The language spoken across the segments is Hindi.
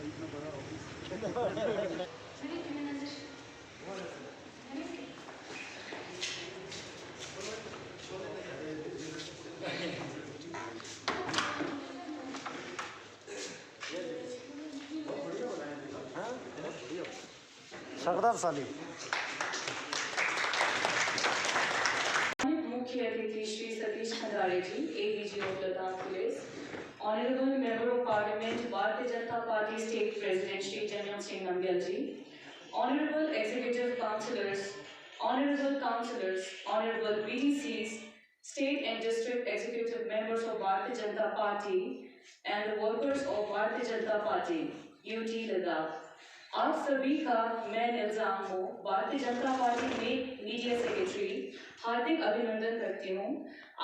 इतना बड़ा ऑफिस सरदार साली मुख्य अतिथि श्री सतीश खंडारे जी, ADG of Ladakh Police, Honorable Member of Parliament, Bharatiya Janata Party State President Shri Jamyam Singh Namgyal ji, Honorable Executive Councillors, Honorable BDCs, State and District Executive Members of Bharatiya Janata Party, and the workers of Bharatiya Janata Party, UT Ladakh. आप सभी का मैं निजाम हूँ भारतीय जनता पार्टी में मीडिया सेक्रेटरी हार्दिक अभिनंदन करती हूँ।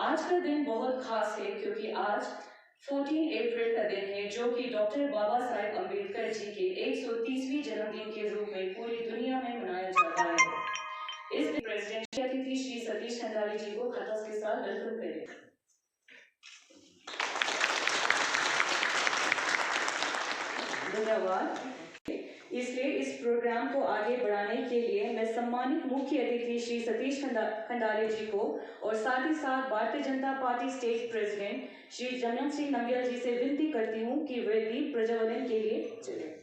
आज का दिन बहुत खास है क्योंकि आज 14 अप्रैल का दिन है जो कि डॉक्टर बाबा साहेब अम्बेडकर जी के 130वीं जन्मदिन के रूप में पूरी दुनिया में मनाया जाता है। इस दिन प्रेसिडेंट के अतिथि श्री सतीश खंडारे जी को खास के साथ वेलकम करें। धन्यवाद। इसलिए इस प्रोग्राम को आगे बढ़ाने के लिए मैं सम्मानित मुख्य अतिथि श्री सतीश खंडारे जी को और साथ ही साथ Bharatiya Janata Party state president Shri Jamyang Singh Namgyal ji से विनती करती हूँ कि वे दीप प्रज्वलन के लिए चले।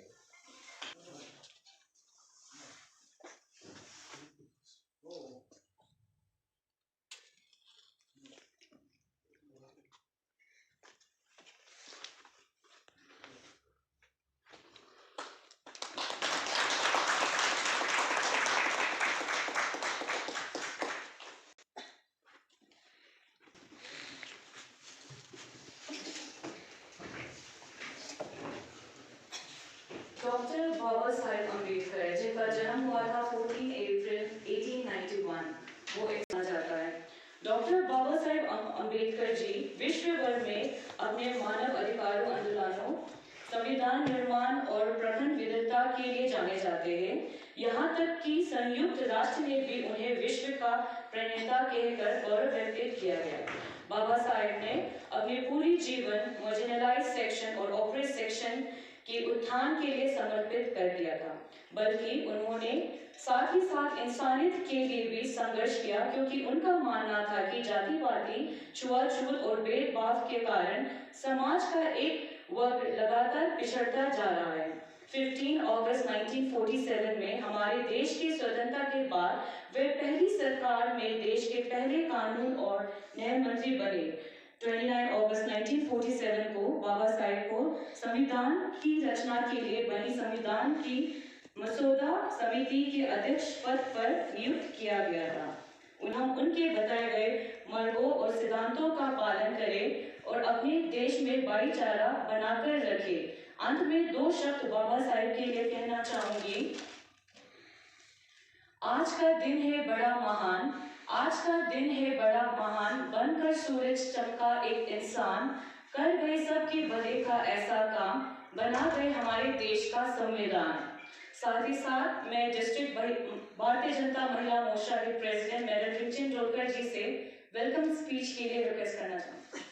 डॉक्टर बाबा साहेब अम्बेडकर जिनका जन्म हुआ था 14 अप्रैल 1891 वो माना जाता है। डॉक्टर बाबा साहेब अम्बेडकर जी विश्व भर में अपने मानव अधिकारों आंदोलनों, संविधान निर्माण और प्रखंड विविधता के लिए जाने जाते हैं। यहाँ तक कि संयुक्त राष्ट्र में भी उन्हें विश्व का प्रणेता कहकर गौरव व्यक्त किया गया। बाबा साहेब ने अपने पूरी जीवन मार्जिनलाइज्ड सेक्शन और ऑप्रेस्ड सेक्शन के उत्थान के लिए समर्पित कर दिया था, बल्कि उन्होंने साथ ही साथ इंसानियत के लिए भी संघर्ष किया क्योंकि उनका मानना था कि जातिवादी छुआछूत और भेदभाव के कारण समाज का एक वर्ग लगातार पिछड़ता जा रहा है। 15 अगस्त 1947 में हमारे देश की स्वतंत्रता के बाद वे पहली सरकार में देश के पहले कानून और न्याय मंत्री बने। 29 अगस्त 1947 को बाबा साहेब को संविधान की रचना के लिए बनी संविधान की मसौदा समिति के अध्यक्ष पद पर नियुक्त किया गया था। उन्होंने उनके बताए गए मार्गों और सिद्धांतों का पालन करें और अपने देश में भाईचारा बनाकर रखे। अंत में दो शब्द बाबा साहेब के लिए कहना चाहूंगी। आज का दिन है बड़ा महान, आज का दिन है बड़ा महान, बनकर सूरज चमका एक इंसान, कर गए सबके भले का ऐसा काम, बना गए हमारे देश का संविधान। साथ ही साथ मैं डिस्ट्रिक्ट भारतीय जनता महिला मोर्चा के प्रेसिडेंट मैडम रिंचन टोलकर जी से वेलकम स्पीच के लिए रिक्वेस्ट करना चाहूँगी।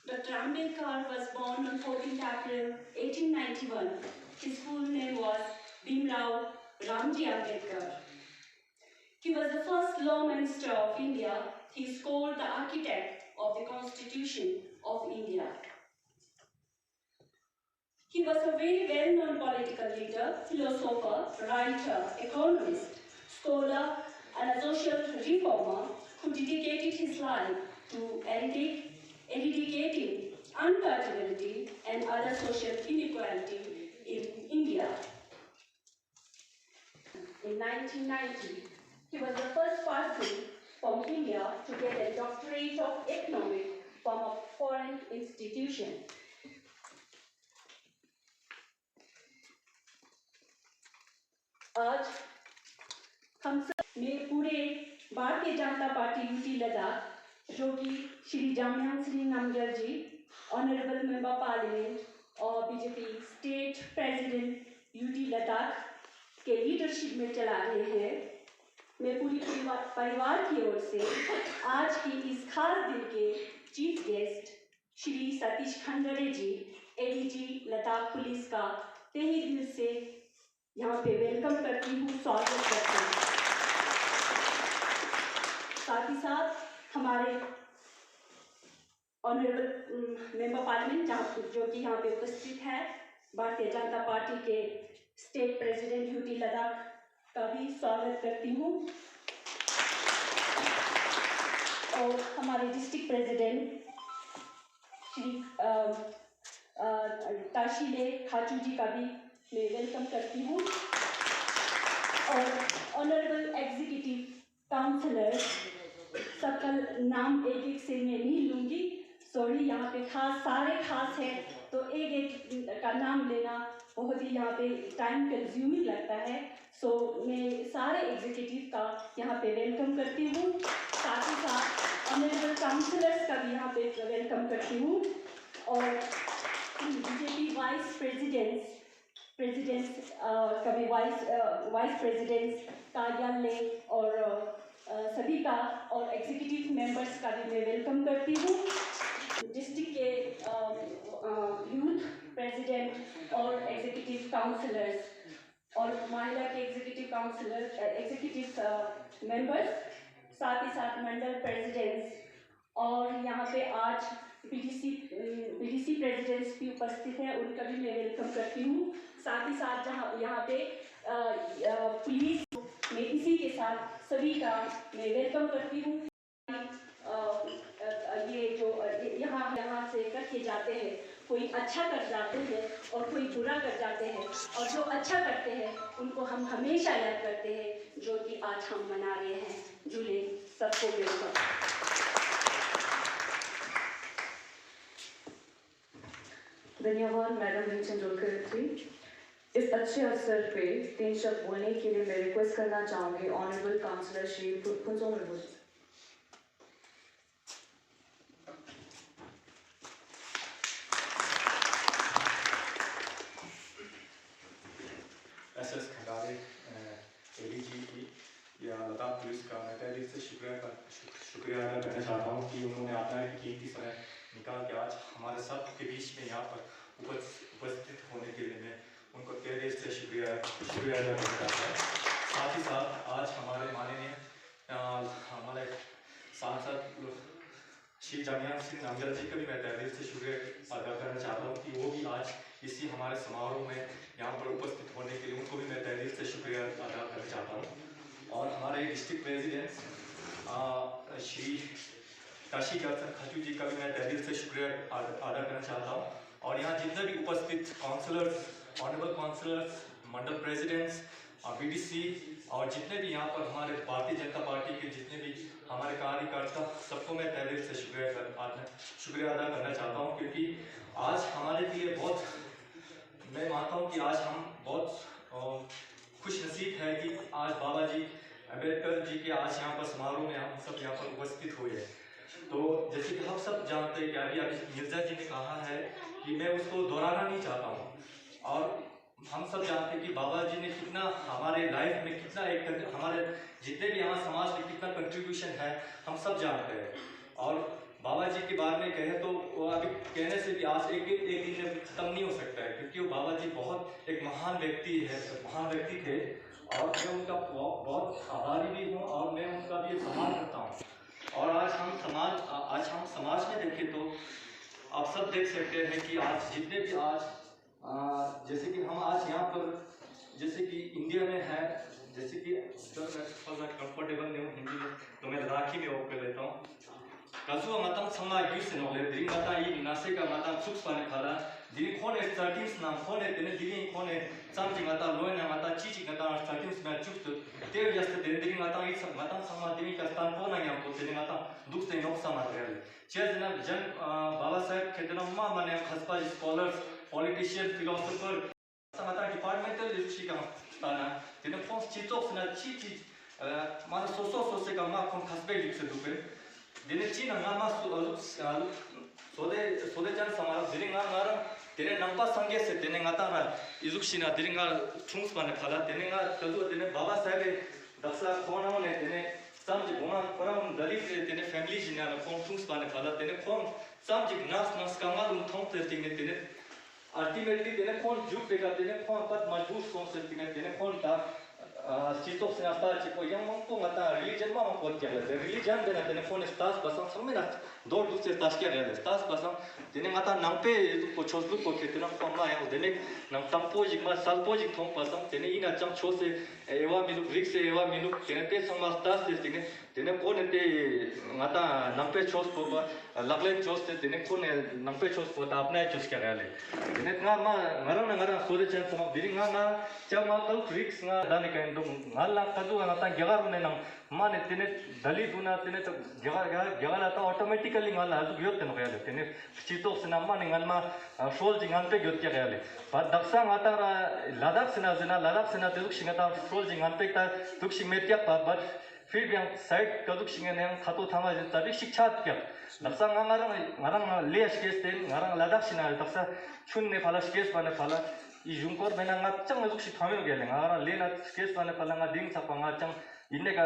Dr. Ambedkar was born on 14th April 1891. His full name was Bhimrao Ramji Ambedkar. He was the first Law Minister of India. He is called the architect of the Constitution of India. He was a very well-known political leader, philosopher, writer, economist, scholar, and a social reformer who dedicated his life to eradicating untouchability and other social inequality in India. In 1990, he was the first person from India to get a doctorate of economics from a foreign institution. आज हम सब में पूरे भारतीय जनता पार्टी यूटी लद्दाख जो कि श्री जामयांग सिंह नामग्याल जी, ऑनरेबल मेंबर पार्लियामेंट और BJP state president UT Ladakh के लीडरशिप में चला रहे हैं। मैं पूरी परिवार की ओर से आज की इस खास दिन के चीफ गेस्ट श्री सतीश खंडरे जी, एडीजी लद्दाख पुलिस का तहे दिल से यहाँ पे वेलकम करती हूँ, स्वागत करती हूँ। साथ ही साथ हमारे ऑनरेबल मेंबर पार्लियामेंट जो कि यहाँ पे उपस्थित है, भारतीय जनता पार्टी के स्टेट प्रेसिडेंट यूटी लद्दाख का भी स्वागत करती हूँ और हमारे डिस्ट्रिक्ट प्रेसिडेंट श्री ताशीले खाचू जी का भी मैं वेलकम करती हूँ और ऑनरेबल एग्जीक्यूटिव काउंसलर सकल नाम एक एक से मैं नहीं लूँगी, सॉरी, यहाँ पे सारे खास हैं तो एक एक का नाम लेना बहुत ही यहाँ पे टाइम कंज्यूमिंग लगता है। सो मैं सारे एग्जीक्यूटिव का यहाँ पे वेलकम करती हूँ, साथ ही साथ ऑनरेबल काउंसलर्स का भी यहाँ पे वेलकम करती हूँ और बीजेपी वाइस प्रेसिडेंट्स का भी वाइस प्रेसिडेंट्स कार्यालय और सभी का और एग्जीक्यूटिव मेंबर्स का भी मैं वेलकम करती हूँ। डिस्ट्रिक्ट के यूथ प्रेसिडेंट और एग्जीक्यूटिव काउंसलर्स और महिला के एग्जीक्यूटिव मेंबर्स, साथ ही साथ मंडल प्रेसिडेंट्स और यहाँ पे आज बीडीसी प्रेसिडेंट्स भी उपस्थित हैं, उनका भी मैं वेलकम करती हूँ। साथ ही साथ जहाँ यहाँ पे पुलिस में इसी के साथ सभी का मैं वेलकम करती हूँ। ये जो यहाँ से करके जाते हैं, कोई अच्छा कर जाते हैं और कोई बुरा कर जाते हैं और जो अच्छा करते हैं उनको हम हमेशा याद करते हैं, जो कि आज हम मना रहे हैं जुले सबको मिलकर। धन्यवाद मैडम रिंचन। इस अच्छे अवसर पे 3 शब्द बोलने के लिए मैं रिक्वेस्ट करना चाहूँगी honourable councillor Shri Phuntsog Rubul. SS Khandare ADG की या लद्दाख पुलिस का मैं तहे दिल से शुक्रिया अदा करना चाहता हूँ कि उन्होंने अपना कीमती समय निकाल के आज हमारे सब के बीच में यहाँ पर उपस्थित होने के लिए मैं उनको तहे दिल से शुक्रिया अदा करना चाहता हूँ। साथ ही साथ आज हमारे माननीय हमारे सांसद श्री जामियान सिंह नामजद जी का भी मैं तहे दिल से शुक्रिया अदा करना चाहता हूँ कि वो भी आज इसी हमारे समारोह में यहाँ पर उपस्थित होने के लिए उनको भी मैं तहे दिल से शुक्रिया अदा करना चाहता हूँ। और हमारे डिस्ट्रिक्ट प्रेसिडेंट श्री ताशी खाचू जी का भी मैं तहे दिल से शुक्रिया अदा करना चाहता हूँ और यहाँ जितने भी उपस्थित काउंसलर्स, ऑनरेबल काउंसलर्स, मंडल प्रेसिडेंट्स, बीडीसी और जितने भी यहाँ पर हमारे भारतीय जनता पार्टी के जितने भी हमारे कार्यकर्ता, सबको मैं तहे दिल से शुक्रिया अदा करना चाहता हूँ क्योंकि आज हमारे लिए बहुत, मैं मानता हूँ कि आज हम बहुत खुश नसीब है कि आज बाबा जी अम्बेडकर जी के आज यहाँ पर समारोह में हम सब यहाँ पर उपस्थित हुए हैं। तो जैसे कि हम सब जानते हैं कि अभी मिर्जा जी ने कहा है कि मैं उसको दोहराना नहीं चाहता हूँ और हम सब जानते हैं कि बाबा जी ने कितना हमारे लाइफ में कितना एक हमारे जितने भी यहाँ समाज में कितना कंट्रीब्यूशन है हम सब जानते हैं और बाबा जी के बारे में कहें तो वो अभी कहने से भी आज एक दिन में खत्म नहीं हो सकता है क्योंकि वो बाबा जी बहुत एक महान व्यक्ति थे और मैं उनका बहुत आभारी भी हूँ और मैं उनका भी सम्मान करता हूँ। और आज हम समाज में देखें तो आप सब देख सकते हैं कि आज जितने भी आज जैसे कि हम आज यहाँ पर जैसे कि इंडिया में है, जैसे कि कंफर्टेबल नहीं हूँ हिंदी में तो मैं लद्दाखी में वो कर लेता हूँ। Kazuo matang sama gyusen ole dring mata yi nase ka mata suks pane khala dring khone 13 nam khone tene dring khone samjing mata loina mata chichi mata 13 ma chuktu te yaste dring mata yi mata sama dring ka stan pona yam ko tene mata dukse noksa material chezna jan baba saheb ketna ma mane khaspa scholars politician philosopher mata departmental leadership ka stana tene fons chitok na chichi mana so se ka ma kon khasbe likse dupe Dene China ngama sode jan samara diri ngara dene nampa sangye se dene ngata na izuksina diri ngara chungs pane phala dene ngara kazu dene baba sabe daksa khona ne dene samje gona param dalif dene family jina na khon chungs pane phala dene khon sam jik nas kanga lum thong te tine ultimately tene phone juk pe ka tene phone pat majbur kong se tene phone ta chito se asta chipo yang mong ko ngata religion ma mong kya le religion de na tene phone stars pasang samena dor du se tas kya le stars pasang tene ngata nangpe ko choslu ko ke tene phone ma ya dene nang tampo jik ma salpo jik thong pasang tene ina chang chose ewa minu rik se ewa minu tene te sang ma stars te tene ko ne te ngata nangpe chos ko ba lagle chos te tene ko ne nangpe chos ko ta apna chos kya le tene nga ma ngarang so de chen sama diri nga chang ma kal riks nga dane ka ngala kadu ngata gyagar ne nang mane tene dalit una tene to gyagar ta automatically ngala adu gyot tene kaya tene chito sna mane ngalma shol jingan pe gyot kya le ba daksa ngata ra ladakh sna te duk singata shol jingan pe ta duk singmetya ba फिर भी साइड कदुक सिंगे ने खातो थामा तभी शिक्षा क्या नक्सा ngarang ले स्केस ते ngarang ladak sina taksa chun ne phala स्केस bane phala I jungkor bena ngachang duk si thamil gele ngara le na स्केस bane phala nga ding sapa ngachang inne ka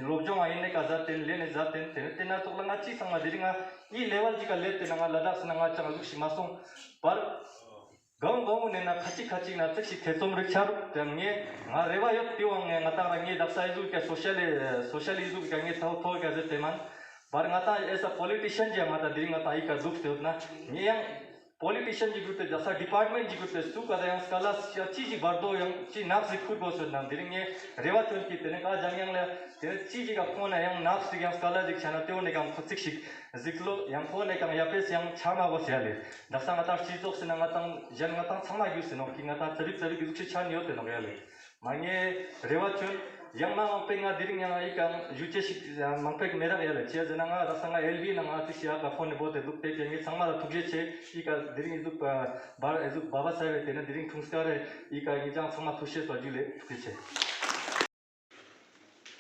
lobjong inne ka zaten le ne zaten tena to nga chi sanga diringa I level ji ka le te nga ladak sina ngachang duk si masong par gong ne na khachi na tsi thesom rik char tangye nga rewa yot tiwang nga ta nge daksa izu ke social izu ka nge tho ka je teman bar nga ta esa politician je nga ta diringa ta I ka duk te na nge yang politician ji gute jasa department ji gute su ka yang skala chi ji bardo yang chi nak sikhu go so na diringe rewa chon ki tene ka jang yang le tene chi ji ka phone yang nak sik yang skala ji chana te ne kam khutsik shik ziklo yang phone kam yapes yang chama go siale daksa nga ta chi tok sina nga tang jan nga tang sama yu sino ki nga ta tsari gi duk chan yo te no gale mange rewa chon yang ma pe nga diring yang ai kam yuche shik mang pe mera gale che jana nga daksa nga lv na nga ti sia ka phone bote duk te ke sangma da thugje che I ka diring duk bar ezu baba sahe te na diring thungskare I ka gi jang sangma thushe so jule thugje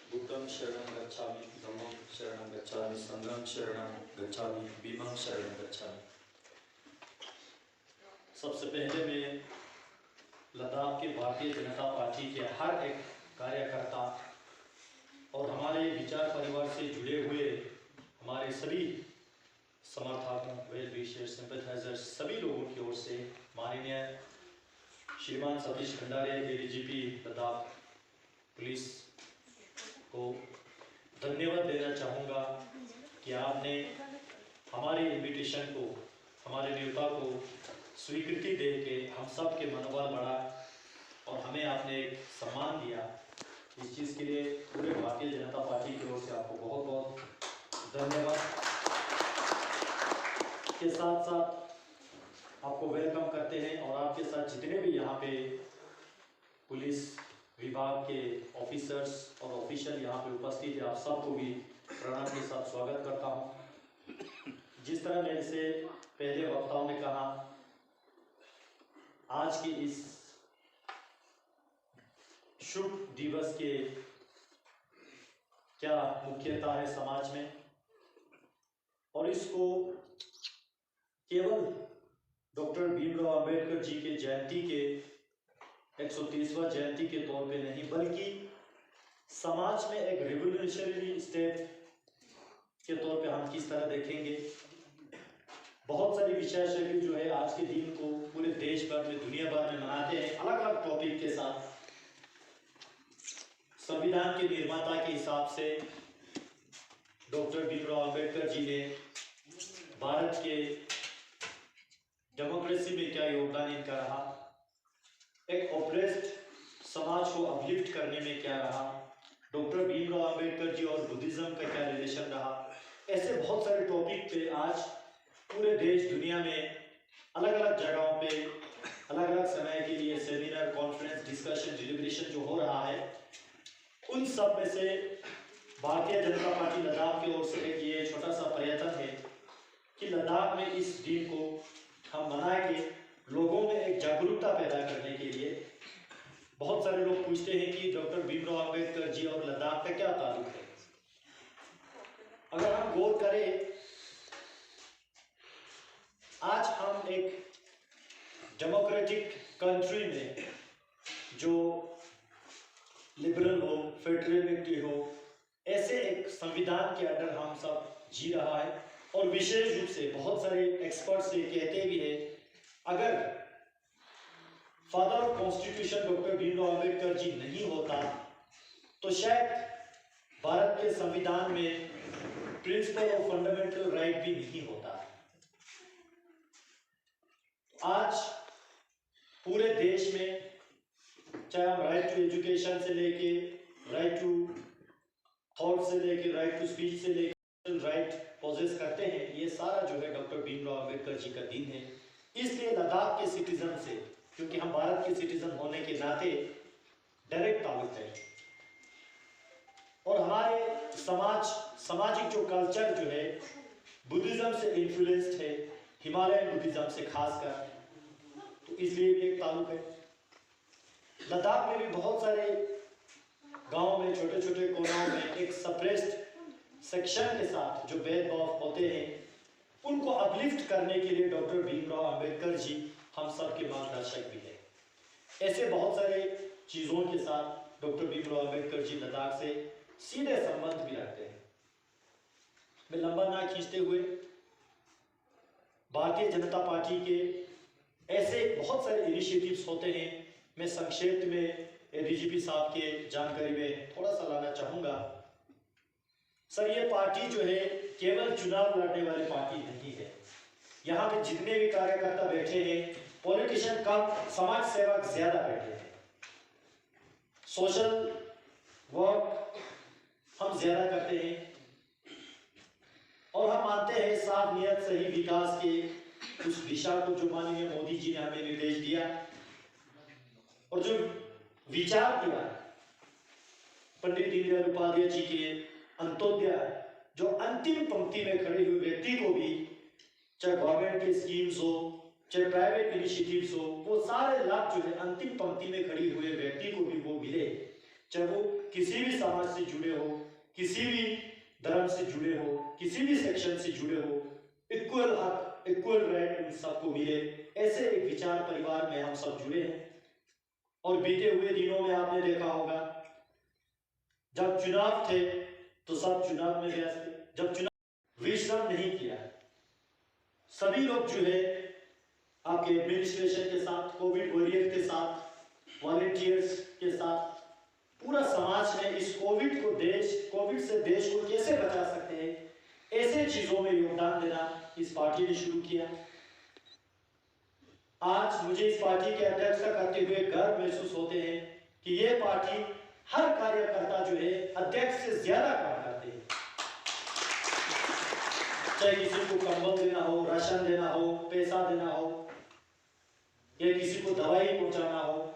Buddham Sharanam Gacchami, Dhammam Sharanam Gacchami, Sangham Sharanam Gacchami, Bhimam Sharanam Gacchami. सबसे पहले मैं लद्दाख के भारतीय जनता पार्टी के हर एक कार्यकर्ता और हमारे विचार परिवार से जुड़े हुए हमारे सभी समर्थकों, वेल विशर्स, सिंपैथाइजर्स सभी लोगों की ओर से माननीय श्रीमान सतीश भंडारे ADGP लद्दाख पुलिस को धन्यवाद देना चाहूँगा कि आपने हमारे इनविटेशन को, हमारे न्योता को स्वीकृति दे के हम सब के मनोबल बढ़ा और हमें आपने एक सम्मान दिया। इस चीज़ के लिए पूरे भारतीय जनता पार्टी की ओर से आपको बहुत बहुत धन्यवाद। के साथ साथ आपको वेलकम करते हैं और आपके साथ जितने भी यहाँ पे पुलिस विभाग के ऑफिसर्स और ऑफिशियल यहाँ पे उपस्थित है, आप सबको भी प्रणाम के साथ स्वागत करता हूँ। जिस तरह मेरे से पहले वक्ताओं ने कहा, आज की इस शुभ दिवस के क्या मुख्यता है समाज में और इसको केवल डॉक्टर भीमराव अंबेडकर जी के जयंती के 130वां जयंती के तौर पे नहीं, बल्कि समाज में एक रिवोल्यूशनरी स्टेप के तौर पे हम किस तरह देखेंगे। बहुत सारी विचार शैली जो है आज के दिन को पूरे देश भर में, दुनिया भर में मनाते हैं अलग अलग टॉपिक के साथ। संविधान के निर्माता के हिसाब से डॉक्टर भीमराव अंबेडकर जी ने भारत के डेमोक्रेसी में क्या योगदान इनका रहा, एक ऑप्रेस्ड समाज को अपलिफ्ट करने में क्या रहा, डॉक्टर भीमराव अंबेडकर जी और बुद्धिज्म का क्या रिलेशन रहा। ऐसे बहुत सारे टॉपिक पे आज पूरे देश दुनिया में अलग अलग जगहों पे अलग अलग समय के लिए सेमिनार, कॉन्फ्रेंस, डिस्कशन, डिलिब्रेशन जो हो रहा है, उन सब में से भारतीय जनता पार्टी लद्दाख की ओर से एक ये छोटा सा प्रयत्न है कि लद्दाख में इस दिन को हम मना के लोगों में एक जागरूकता पैदा करने के लिए। बहुत सारे लोग पूछते हैं कि डॉक्टर भीमराव अंबेडकर जी और लद्दाख का क्या ताल्लुक है। अगर हम गौर करें, आज हम एक डेमोक्रेटिक कंट्री में जो लिबरल हो, फेडरलिटी हो, ऐसे एक संविधान के अंडर हम सब जी रहा है और विशेष रूप से बहुत सारे एक्सपर्ट्स ये कहते भी हैं, अगर father of constitution doctor Bhimrao Ambedkar ji नहीं होता तो शायद भारत के संविधान में प्रिंसिपल ऑफ फंडामेंटल राइट भी नहीं होता। आज पूरे देश में चाहे हम राइट टू एजुकेशन से लेके राइट टू थॉट से लेके राइट टू स्पीच से लेके राइट पोजेस करते हैं, ये सारा जो है डॉक्टर भीमराव अंबेडकर जी का दिन है। इसलिए लद्दाख के सिटीजन से, क्योंकि हम भारत के सिटीजन होने के नाते डायरेक्ट ताल्लुक है, और हमारे सामाजिक जो कल्चर जो है बुद्धिज्म से इन्फ्लुएंस्ड है, हिमालयन बुद्धिज्म से खासकर, तो इसलिए भी एक ताल्लुक है। लद्दाख में भी बहुत सारे गांव में छोटे छोटे कोनाओं में एक सप्रेस्ड सेक्शन के साथ जो भेदभाव होते हैं उनको अपलिफ्ट करने के लिए डॉक्टर भीमराव अंबेडकर जी हम सब के मार्गदर्शक भी हैं। ऐसे बहुत सारे चीज़ों के साथ डॉक्टर भीमराव अंबेडकर जी लद्दाख से सीधे संबंध भी रखते हैं। मैं लंबा ना खींचते हुए भारतीय जनता पार्टी के ऐसे बहुत सारे इनिशिएटिव्स होते हैं, मैं संक्षेप में डीजीपी साहब के जानकारी में थोड़ा सा लाना चाहूँगा। सर, ये पार्टी जो है केवल चुनाव लड़ने वाली पार्टी नहीं है। यहाँ पे जितने भी कार्यकर्ता बैठे हैं, पॉलिटिशियन कम, समाज सेवक ज्यादा बैठे हैं। सोशल वर्क हम ज्यादा करते हैं और हम मानते हैं साफ नियत सही विकास के उस दिशा को जो माननीय मोदी जी ने हमें निर्देश दिया और जो विचार किया पंडित दीनदयाल उपाध्याय जी के अंत्योदय, जो अंतिम पंक्ति में खड़े हुए व्यक्ति को भी, चाहे गवर्नमेंट के स्कीम्स हो चाहे प्राइवेट इनिशिएटिव्स हो, वो सारे लाभ जो है अंतिम पंक्ति में खड़ी हुए व्यक्ति को भी वो मिले, चाहे वो किसी भी समाज से जुड़े हो, किसी भी धर्म से जुड़े हो, किसी भी सेक्शन से जुड़े हो, इक्वल हक इक्वल राइट उन सबको मिले। ऐसे एक विचार परिवार में हम सब जुड़े हैं। और बीते हुए दिनों में आपने देखा होगा, जब चुनाव थे तो सब चुनाव में व्यस्त थे, जब चुनाव विश्राम नहीं किया, सभी लोग जो है आपके एडमिनिस्ट्रेशन के साथ, कोविड वॉरियर के साथ, वॉलंटियर्स के साथ, पूरा समाज ने इस कोविड से देश को कैसे बचा सकते हैं, ऐसे चीजों में योगदान देना इस पार्टी ने शुरू किया। आज मुझे इस पार्टी के अध्यक्षता करते हुए गर्व महसूस होते हैं कि ये पार्टी हर कार्यकर्ता जो है अध्यक्ष से ज्यादा काम करते हैं। चाहे किसी को कंबल देना हो, राशन देना हो, पैसा देना हो, या किसी को दवाई पहुंचाना हो,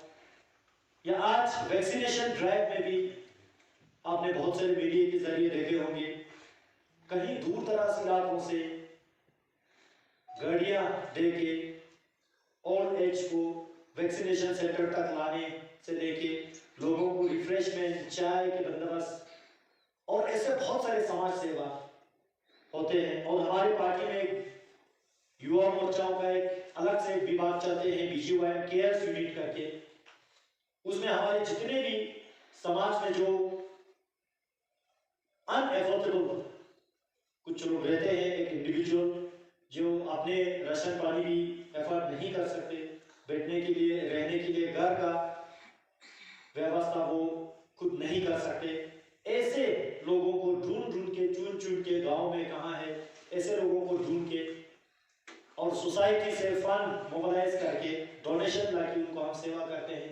या आज वैक्सीनेशन ड्राइव में भी आपने बहुत सारे मीडिया के जरिए देखे होंगे, कहीं दूर दराज इलाकों से गाड़ियां देके ओल्ड एज को वैक्सीनेशन सेंटर तक लाने से लेके लोगों को रिफ्रेशमेंट, चाय के बंदोबस्त और ऐसे बहुत सारे समाज सेवा होते हैं। और हमारी पार्टी में युवा मोर्चाओं का एक अलग से विभाग चलते हैं, BGYM केयर्स यूनिट करके। उसमें हमारे जितने भी समाज में जो अनएफोर्डेबल कुछ लोग रहते हैं, एक इंडिविजुअल जो अपने राशन पानी भी एफर्ट नहीं कर सकते, बैठने के लिए, रहने के लिए घर का व्यवस्था वो खुद नहीं कर सकते, ऐसे लोगों को ढूंढ के, चुन के, गांव में कहाँ है, ऐसे लोगों को ढूंढ के और सोसाइटी से फंड मोबिलाइज करके, डोनेशन लाके उनको हम सेवा करते हैं।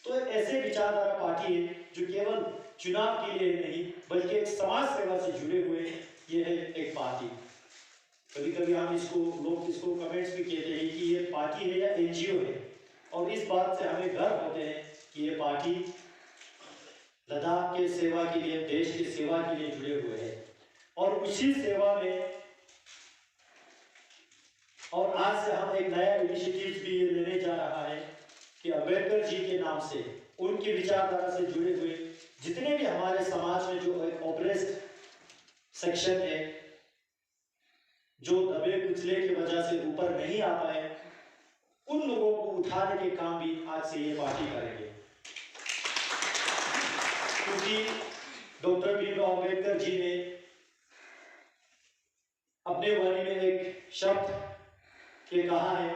तो एक ऐसे विचारधारा पार्टी है जो केवल चुनाव के लिए नहीं बल्कि एक समाज सेवा से जुड़े हुए ये है एक पार्टी। कभी कभी हम लोग इसको कमेंट्स भी कहते हैं कि ये पार्टी है या NGO है, और इस बात से हमें गर्व होते हैं कि ये पार्टी लद्दाख के सेवा के लिए, देश की सेवा के लिए जुड़े हुए हैं। और उसी सेवा में और आज से हम एक नया इनिशिएटिव भी ये लेने जा रहा है कि अम्बेडकर जी के नाम से, उनकी विचारधारा से जुड़े हुए जितने भी हमारे समाज में जो एक ऑप्रेस्ड सेक्शन है, जो दबे कुचले की वजह से ऊपर नहीं आ पाए, उन लोगों को उठाने के काम भी आज से ये पार्टी करेंगे। क्योंकि डॉक्टर भीमराव अंबेडकर जी ने अपने वाणी में एक शब्द के कहा है,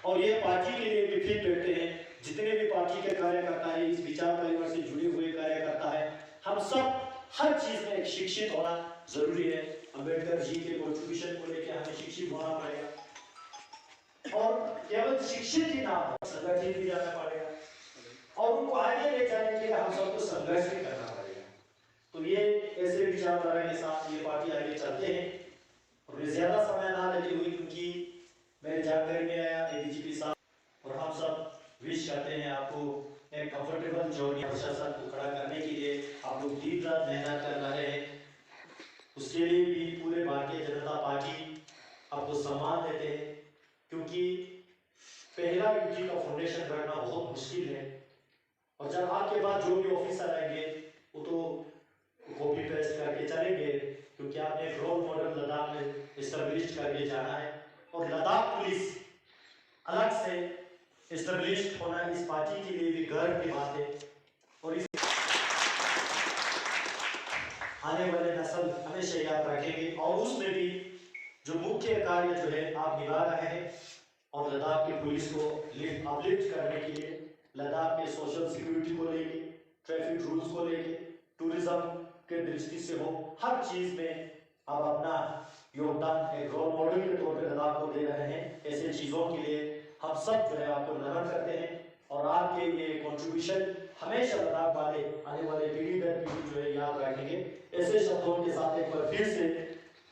और ये पार्टी के लिए भी फिट बैठते हैं। जितने भी पार्टी के कार्यकर्ता है, इस विचार परिवार से जुड़े हुए कार्यकर्ता है, हम सब हर चीज में एक शिक्षित होना जरूरी है। अंबेडकर जी के कॉन्ट्रीब्यूशन को लेकर हमें शिक्षित होना पड़ेगा, और केवल शिक्षित ही ना हो, संगठित भी जाना पड़ेगा, और उनको आगे ले जाने के लिए हम सबको संघर्ष भी करना पड़ेगा। तो ये ऐसे विचारधारा के साथ ये पार्टी आगे चलते हैं। और ज्यादा समय ना लगे हुई, क्योंकि मेरे जानकारी में आया एडीजीपी साहब, और हम सब विश करते हैं आपको एक कंफर्टेबल जॉब प्रशासन को खड़ा करने के लिए आप लोग दिन रात मेहनत कर रहे हैं। उसके लिए भी पूरे भारतीय जनता पार्टी आपको सम्मान देते हैं, क्योंकि पहला यूटी का फाउंडेशन रखना बहुत मुश्किल है, और जब आपके बाद जो भी ऑफिसर आएंगे वो तो कॉपी पेस्ट करके चलेंगे, क्योंकि आपने एक रोल मॉडल लद्दाख में इस्टेब्लिश करके जाना है। और लद्दाख पुलिस अलग से इस्टेब्लिश होना इस पार्टी के लिए भी गर्व की बात है, और इस आने वाले नस्ल हमेशा याद रखेंगे। और उसमें भी जो मुख्य कार्य जो है आप निभा रहे हैं, और लद्दाख की पुलिस को अपलिफ्ट करने के लिए, लद्दाख के सोशल सिक्योरिटी को लेके, ट्रैफिक रूल्स को लेके, टूरिज्म के दृष्टि से हो, हर चीज में आप अपना योगदान एक रोल मॉडल के तौर पर लद्दाख को दे रहे हैं। ऐसे चीजों के लिए हम सब जो है आपको नमन करते हैं, और आपके ये कंट्रीब्यूशन हमेशा लद्दाख वाले आने वाले पीढ़ी दर पीढ़ी जो है याद रखेंगे। ऐसे शब्दों के साथ एक बार फिर से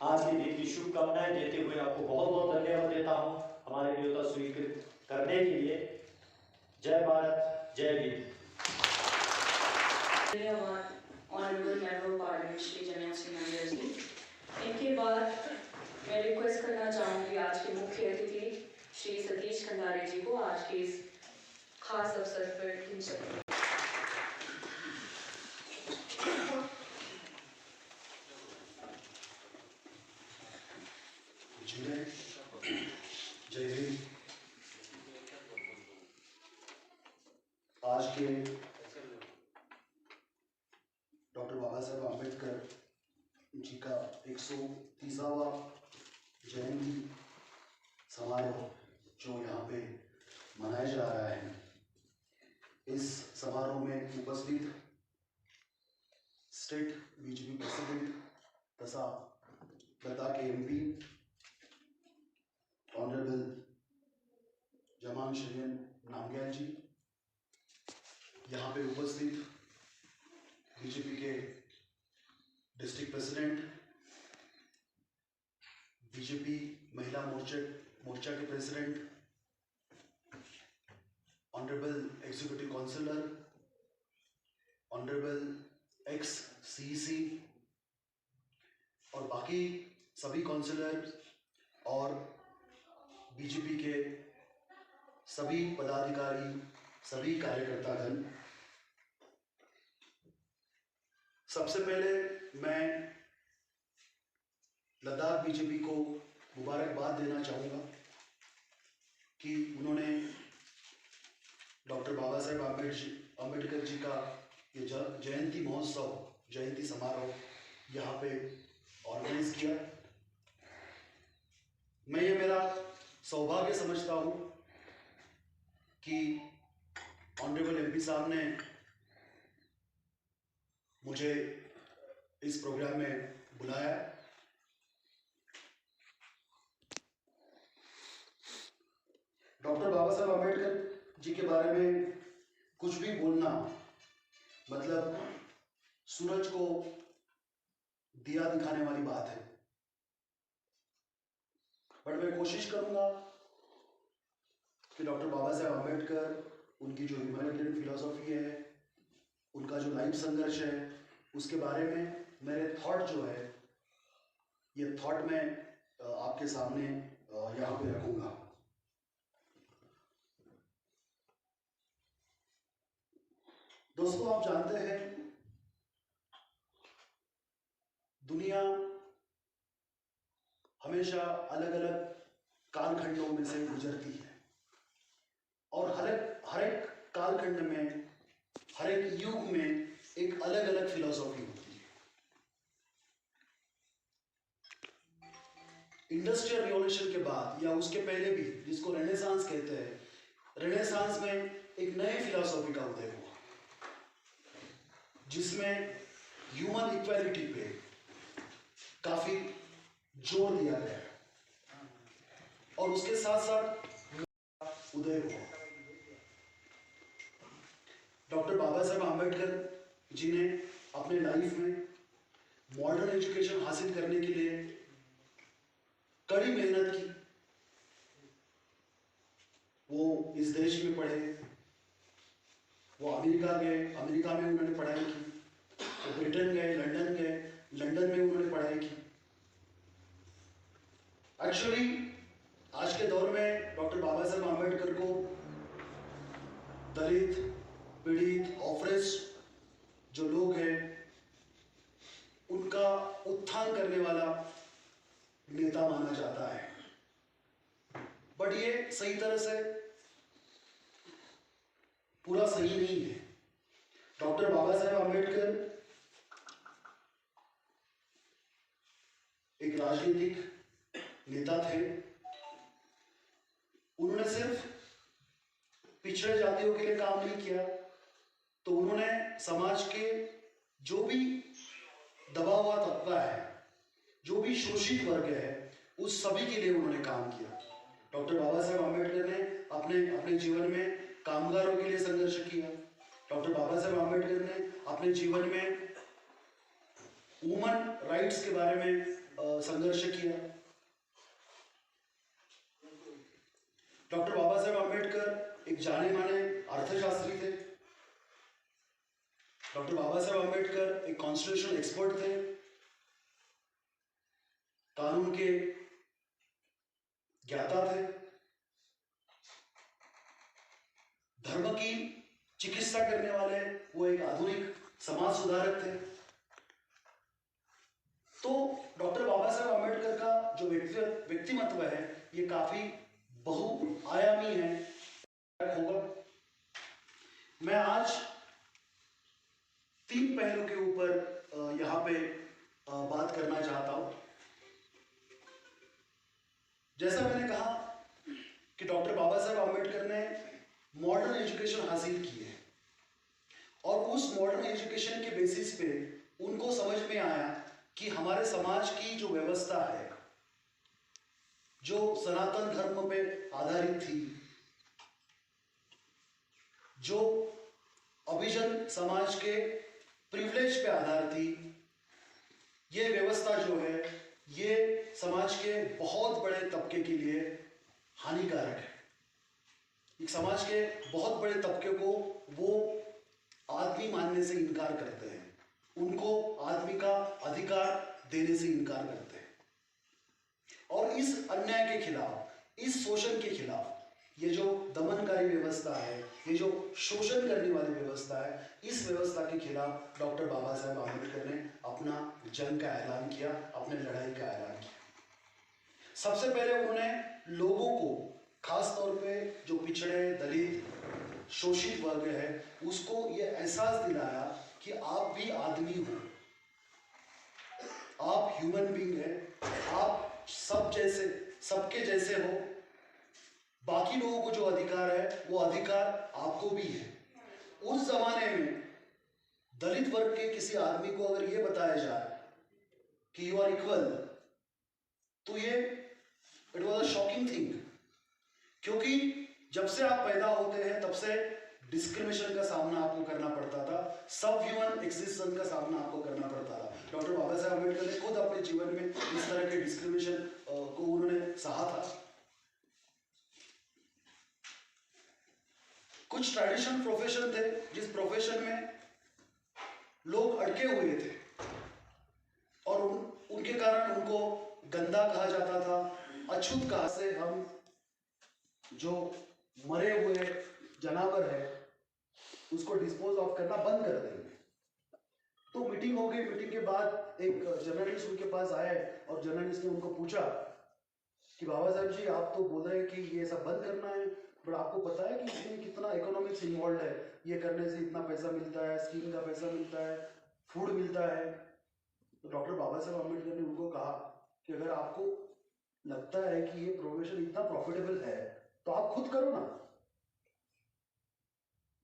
आज के दिन की शुभकामनाएं देते हुए आपको बहुत बहुत धन्यवाद देता हूँ हमारे न्योता स्वीकृत करने के लिए। जय भारत, जय हिंद। धन्यवाद honourable member of parliament Shri Jamyang Singh Namgyal ji. इनके बाद मैं रिक्वेस्ट करना चाहूँगी आज के मुख्य अतिथि श्री सतीश खंडारे जी को आज के इस खास अवसर पर तीन शब्द। जय हिंद। आज के डॉक्टर बाबा साहेब आम्बेडकर जी का 130वां जयंती समारोह जो यहाँ पे मनाया जा रहा है, इस समारोह में उपस्थित स्टेट बीजेपी प्रेसिडेंट तथा लद्दाख के एमपी ऑनरेबल जमाम शरीन नामग्याल जी, यहाँ पे उपस्थित बीजेपी के डिस्ट्रिक्ट प्रेसिडेंट, बीजेपी महिला मोर्चा के president, honourable executive councillor, honourable ex CEC और बाकी सभी काउंसिलर और बीजेपी के सभी पदाधिकारी, सभी कार्यकर्तागण, सबसे पहले मैं लद्दाख बीजेपी को मुबारकबाद देना चाहूँगा कि उन्होंने डॉक्टर बाबा साहेब आम्बेडकर जी का ये जयंती महोत्सव, जयंती समारोह यहाँ पे ऑर्गेनाइज किया। मैं ये मेरा सौभाग्य समझता हूँ कि ऑनरेबल एमपी साहब ने मुझे इस प्रोग्राम में बुलाया। डॉक्टर बाबा साहेब आम्बेडकर जी के बारे में कुछ भी बोलना मतलब सूरज को दिया दिखाने वाली बात है, बट मैं कोशिश करूंगा कि डॉक्टर बाबा साहेब आम्बेडकर, उनकी जो ह्यूमैनिटेरियन फिलॉसफी है, उनका जो लाइफ संघर्ष है, उसके बारे में मेरे थॉट जो है, ये थॉट मैं आपके सामने यहाँ पे रखूंगा। दोस्तों, आप जानते हैं दुनिया हमेशा अलग अलग कालखंडों में से गुजरती है, और हर एक कालखंड में, हर एक युग में एक अलग अलग फिलॉसफी होती है। इंडस्ट्रियल रिवॉल्यूशन के बाद या उसके पहले भी, जिसको रेनेसांस कहते हैं, रेनेसांस में एक नए फिलॉसफी का उदय हुआ जिसमें ह्यूमन इक्वालिटी पे काफी जोर दिया गया और उसके साथ साथ उदय हुआ। डॉक्टर बाबा साहब आम्बेडकर जी ने अपने लाइफ में मॉडर्न एजुकेशन हासिल करने के लिए कड़ी मेहनत की। वो इस देश में पढ़े, वो अमेरिका गए, अमेरिका में उन्होंने पढ़ाई की, वो ब्रिटेन गए, लंदन गए, लंदन में उन्होंने पढ़ाई की। एक्चुअली आज के दौर में डॉक्टर बाबा साहब आम्बेडकर को दलित, पीड़ित, ऑप्रेस्ड जो लोग हैं उनका उत्थान करने वाला नेता माना जाता है, बट ये सही तरह से पूरा सही नहीं है। डॉक्टर बाबा साहेब आम्बेडकर एक राजनीतिक नेता थे। उन्होंने सिर्फ पिछड़े जातियों के लिए काम नहीं किया, तो उन्होंने समाज के जो भी दबा हुआ तबका है, जो भी शोषित वर्ग है, उस सभी के लिए उन्होंने काम किया। डॉक्टर बाबा साहेब आम्बेडकर ने अपने जीवन में कामगारों के लिए संघर्ष किया। डॉक्टर बाबा साहेब आम्बेडकर ने अपने जीवन में वुमन राइट्स के बारे में संघर्ष किया। डॉक्टर बाबा साहेब आम्बेडकर एक जाने माने अर्थशास्त्री थे। डॉक्टर बाबा साहेब आम्बेडकर एक कॉन्स्टिट्यूशनल एक्सपर्ट थे, कानून के ज्ञाता थे, धर्म की चिकित्सा करने वाले वो एक आधुनिक समाज सुधारक थे। तो डॉक्टर बाबा साहेब आम्बेडकर का जो व्यक्तिमत्व है ये काफी बहुआयामी है होगा। मैं आज 3 पहलू के ऊपर यहाँ पे बात करना चाहता हूं। जैसा मैंने कहा कि डॉक्टर बाबा साहेब आम्बेडकर ने मॉडर्न एजुकेशन हासिल की है और उस मॉडर्न एजुकेशन के बेसिस पे उनको समझ में आया कि हमारे समाज की जो व्यवस्था है, जो सनातन धर्म पे आधारित थी, जो अभिजन समाज के प्रिविलेज पे आधार थी, ये व्यवस्था जो है ये समाज के बहुत बड़े तबके के लिए हानिकारक है। एक समाज के बहुत बड़े तबके को वो आदमी मानने से इनकार करते हैं, उनको आदमी का अधिकार देने से इनकार करते हैं। और इस अन्याय के खिलाफ, इस शोषण के खिलाफ, ये जो दमनकारी व्यवस्था है, ये जो शोषण करने वाली व्यवस्था है, इस व्यवस्था के खिलाफ डॉक्टर बाबा साहेब आम्बेडकर ने अपना जंग का ऐलान किया, अपने लड़ाई का ऐलान किया। सबसे पहले उन्होंने लोगों को, खास तौर पे जो पिछड़े, दलित, शोषित वर्ग है, उसको ये एहसास दिलाया कि आप भी आदमी हो, आप ह्यूमन बीइंग हैं, आप सब जैसे, सबके जैसे हो। बाकी लोगों को जो अधिकार है वो अधिकार आपको भी है। उस जमाने में दलित वर्ग के किसी आदमी को अगर ये बताया जाए कि यू आर इक्वल, तो ये it was a shocking thing, क्योंकि जब से आप पैदा होते हैं तब से डिस्क्रिमिनेशन का सामना आपको करना पड़ता था, सब ह्यूमन एक्सिस्टेंस का सामना आपको करना पड़ता था। डॉक्टर बाबा साहेब आम्बेडकर ने खुद अपने जीवन में इस तरह के डिस्क्रिमिनेशन को उन्होंने सहा था। कुछ ट्रेडिशनल प्रोफेशन थे जिस प्रोफेशन में लोग अटके हुए थे और उनके कारण उनको गंदा कहा जाता था, अछूत कहा से हम जो मरे हुए जानवर है उसको डिस्पोज ऑफ करना बंद कर देंगे। तो मीटिंग हो गई। मीटिंग के बाद एक जर्नलिस्ट उनके पास आए और जर्नलिस्ट ने उनको पूछा कि बाबा साहब जी, आप तो बोल रहे हैं कि ये सब बंद करना है, पर आपको पता है कि इसमें कितना इकोनॉमिक्स इन्वॉल्व है, ये करने से इतना पैसा मिलता है, स्कीम का पैसा मिलता है, फूड मिलता है। तो डॉक्टर बाबा साहब आम्बेडकर ने उनको कहा कि अगर आपको लगता है कि ये प्रोफेशन इतना प्रॉफिटेबल है तो आप खुद करो ना।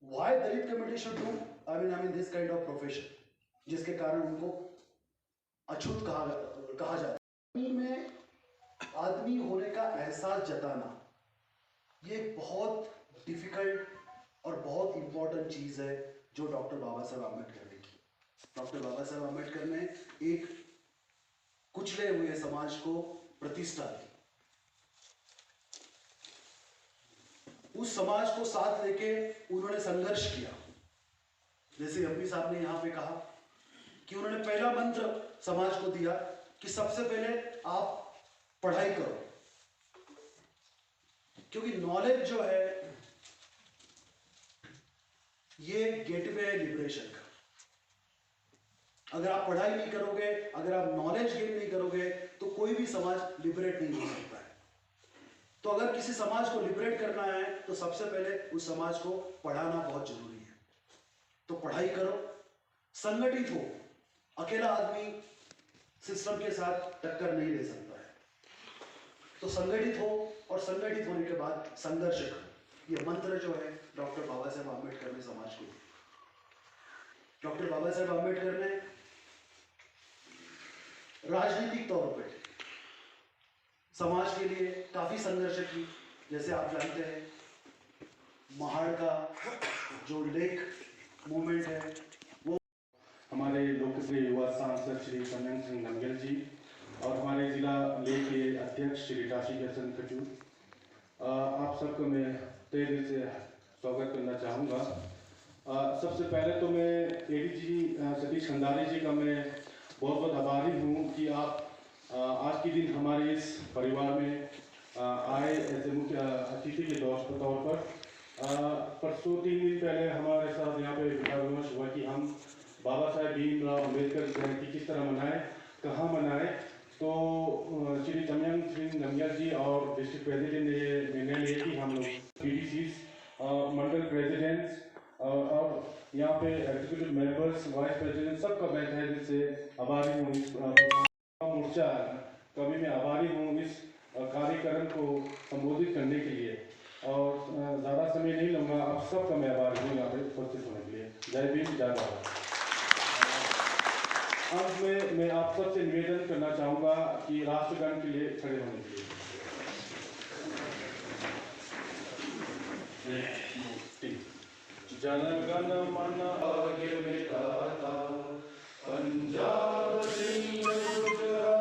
Why Dalit community should do I mean this kind of profession, जिसके कारण उनको अछूत कहा जाता है। में आदमी होने का एहसास जताना ये बहुत डिफिकल्ट और बहुत इंपॉर्टेंट चीज है जो डॉक्टर बाबा साहब आम्बेडकर ने की। डॉक्टर बाबा साहब आम्बेडकर ने एक कुचले हुए समाज को प्रतिष्ठा दी। उस समाज को साथ लेके उन्होंने संघर्ष किया। जैसे अब्बी साहब ने यहां पे कहा कि उन्होंने पहला मंत्र समाज को दिया कि सबसे पहले आप पढ़ाई करो, क्योंकि नॉलेज जो है ये गेटवे है लिबरेशन का। अगर आप पढ़ाई नहीं करोगे, अगर आप नॉलेज गेन नहीं करोगे तो कोई भी समाज लिबरेट नहीं हो सकता है। तो अगर किसी समाज को लिबरेट करना है तो सबसे पहले उस समाज को पढ़ाना बहुत जरूरी है। तो पढ़ाई करो, संगठित हो। अकेला आदमी सिस्टम के साथ टक्कर नहीं ले सकता है। तो संगठित हो और संगठित होने के बाद संघर्ष करो। ये मंत्र जो है डॉक्टर बाबा साहब आम्बेडकर ने समाज को दिया। डॉक्टर बाबा साहब आम्बेडकर ने राजनीतिक तौर पर समाज के लिए काफी संघर्ष की। जैसे आप जानते हैं महाड़ का जो लेख मूवमेंट है वो हमारे लोकप्रिय युवा सांसद श्री चमयंक सिंह नमग्याल जी और हमारे जिला ले के अध्यक्ष श्री राशि किशन कटू, आप सबको मैं तहे दिल से स्वागत करना चाहूँगा। सबसे पहले तो मैं एडीजी सतीश खंडारी जी का मैं बहुत बहुत आभारी हूँ कि आप आज के दिन हमारे इस परिवार में आए ऐसे मुख्य अतिथि के तौर पर। परसों 3 दिन पहले हमारे साथ यहाँ पे विचार विमर्श हुआ कि हम बाबा साहेब भीमराव अम्बेडकर जयंती किस तरह मनाएं, कहाँ मनाएं। तो श्री चमयंक सिंह नमग्याल जी और डिस्ट्रिक्ट प्रेसिडेंट ने ये निर्णय लिया कि हम लोग पीडीसीज, मंडल प्रेसिडेंट्स और यहाँ पे एग्जीक्यूटिव मेंबर्स, वाइस प्रेसिडेंट सबका मैं तहे दिल से आभारी हूँ। इस मोर्चा कभी मैं आभारी हूँ इस कार्यक्रम को संबोधित करने के लिए। और ज़्यादा समय नहीं लूँगा, आप सबका मैं आभारी हूँ यहाँ पे उपस्थित होने के लिए। जय भीम, जय भारत। अंत में मैं आप सबसे निवेदन करना चाहूँगा कि राष्ट्रगान के लिए खड़े होने के लिए। जनगण मन अग्नि विधाता, पंजाब सिंह गुजरात